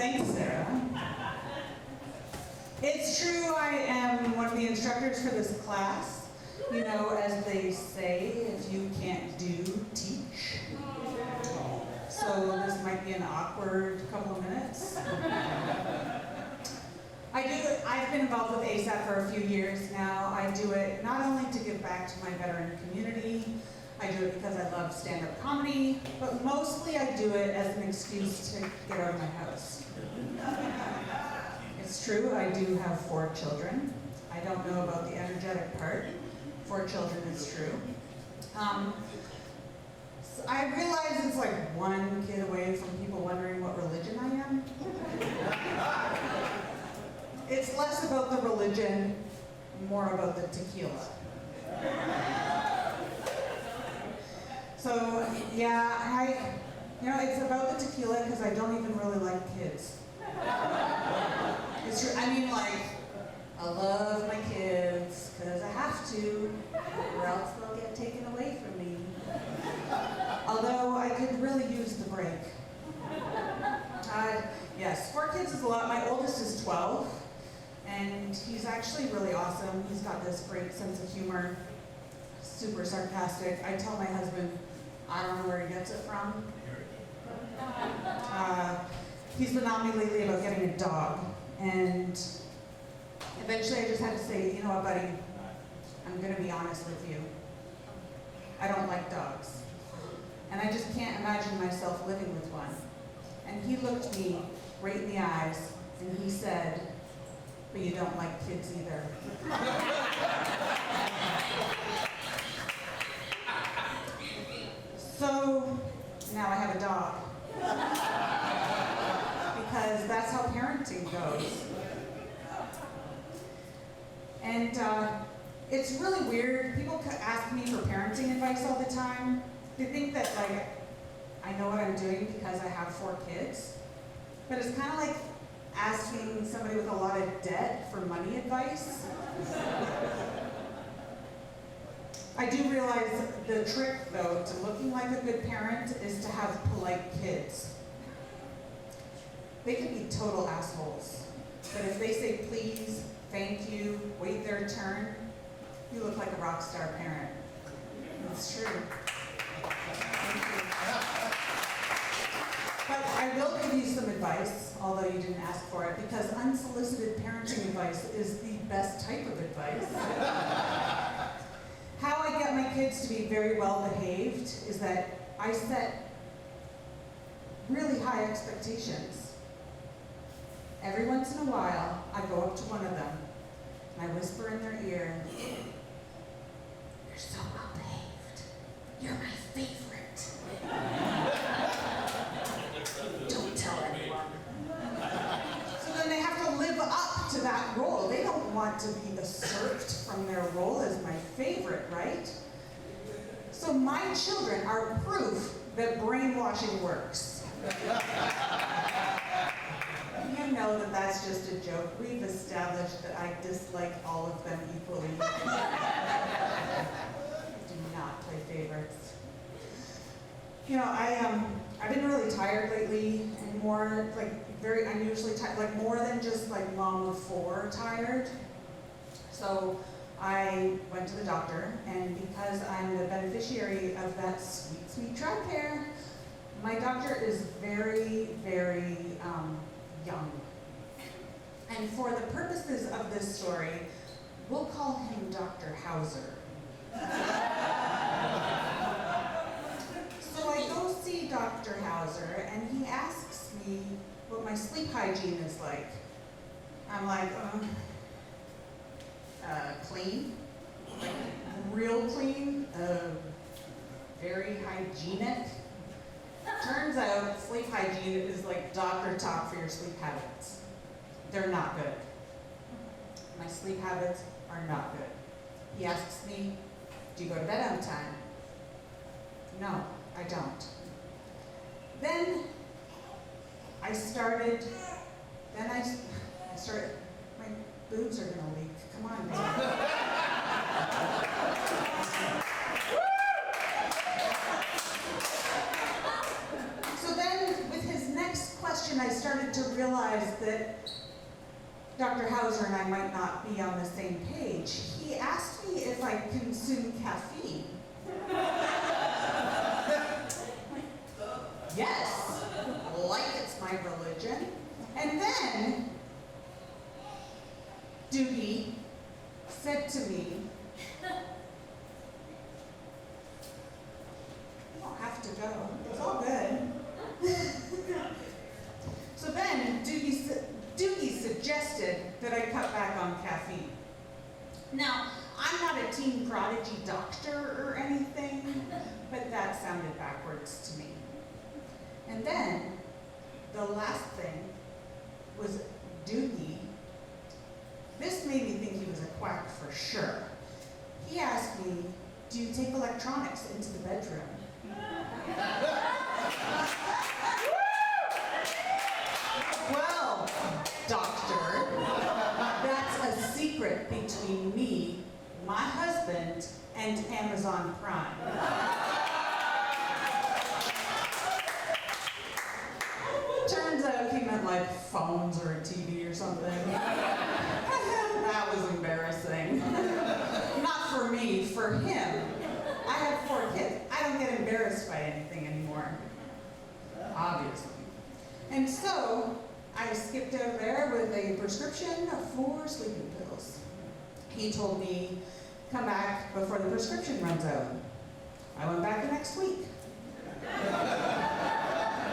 Thanks, Sarah. It's true, I am one of the instructors for this class. You know, as they say, if you can't do, teach. So this might be an awkward couple of minutes. I've been involved with ASAP for a few years now. I do it not only to give back to my veteran community, I do it because I love stand-up comedy, but mostly I do it as an excuse to get out of my house. It's true, I do have 4 children. I don't know about the energetic part. 4 children is true. So I realize it's like one kid away from people wondering what religion I am. It's less about the religion, more about the tequila. So yeah, it's about the tequila because I don't even really like kids. It's true. I mean, like, I love my kids because I have to, or else they'll get taken away from me. Although I could really use the break. Yes, 4 kids is a lot. My oldest is 12, and he's actually really awesome. He's got this great sense of humor, super sarcastic. I tell my husband, I don't know where he gets it from. He's been on me lately about getting a dog, and eventually I just had to say, you know what, buddy, I'm gonna be honest with you. I don't like dogs. And I just can't imagine myself living with one. And he looked me right in the eyes and he said, but you don't like kids either. So now I have a dog. Because that's how parenting goes. And it's really weird. People ask me for parenting advice all the time. They think that, like, I know what I'm doing because I have 4 kids. But it's kind of like asking somebody with a lot of debt for money advice. I do realize the trick, though, to looking like a good parent is to have polite kids. They can be total assholes. But if they say please, thank you, wait their turn, you look like a rock star parent. It's true. But I will give you some advice, although you didn't ask for it, because unsolicited parenting advice is the best type of advice. How I get my kids to be very well behaved is that I set really high expectations. Every once in a while, I go up to one of them and I whisper in their ear, "You're so well behaved. You're my favorite." Don't tell anyone. So then they have to live up to that role. They don't want to be usurped from their role as my favorite, right? So my children are proof that brainwashing works. You know that that's just a joke. We've established that I dislike all of them equally. I do not play favorites. You know, I've been really tired lately, and more like very unusually tired, like more than just like mom of 4 tired. So I went to the doctor, and because I'm the beneficiary of that sweet, sweet TRICARE, my doctor is very, very young. And for the purposes of this story, we'll call him Dr. Hauser. So I go see Dr. Hauser, and he asks me what my sleep hygiene is like. I'm like, clean, like real clean, very hygienic. Turns out sleep hygiene is like doctor talk for your sleep habits. They're not good. My sleep habits are not good. He asks me, do you go to bed on time? No, I don't. Then I started, my boobs are gonna leak. Come on, baby. So then, with his next question, I started started to realize that Dr. Hauser and I might not be on the same page. He asked me if I consume caffeine. Yes, like it's my religion. And then, Doogie said to me, "You don't have to go, it's all good." So then, Doogie suggested that I cut back on caffeine. Now, I'm not a teen prodigy doctor or anything, but that sounded backwards to me. And then, the last thing was Doogie. This made me think he was a quack for sure. He asked me, "Do you take electronics into the bedroom?" Well, doctor, that's a secret between me, my husband, and Amazon Prime. Turns out he meant like phones or a TV or something. That was embarrassing. Not for me, for him. I have 4 kids. I don't get embarrassed by anything anymore. Obviously. And so, I skipped over there with a prescription for sleeping pills. He told me, "Come back before the prescription runs out." I went back the next week.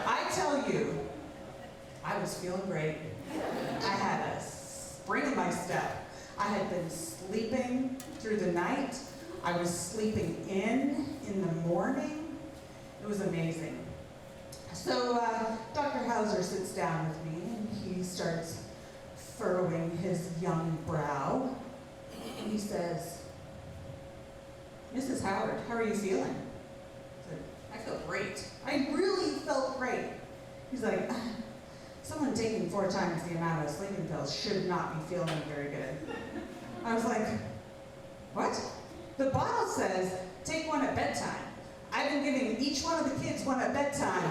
I tell you, I was feeling great. I had a spring in my step. I had been sleeping through the night. I was sleeping in the morning. It was amazing. So Dr. Hauser sits down with me and he starts furrowing his young brow. And he says, "Mrs. Howard, how are you feeling?" I said, "I feel great. I really felt great." He's like, "Someone taking 4 times the amount of sleeping pills should not be feeling very good." I was like, "What?" "The bottle says, take one at bedtime. I've been giving each one of the kids one at bedtime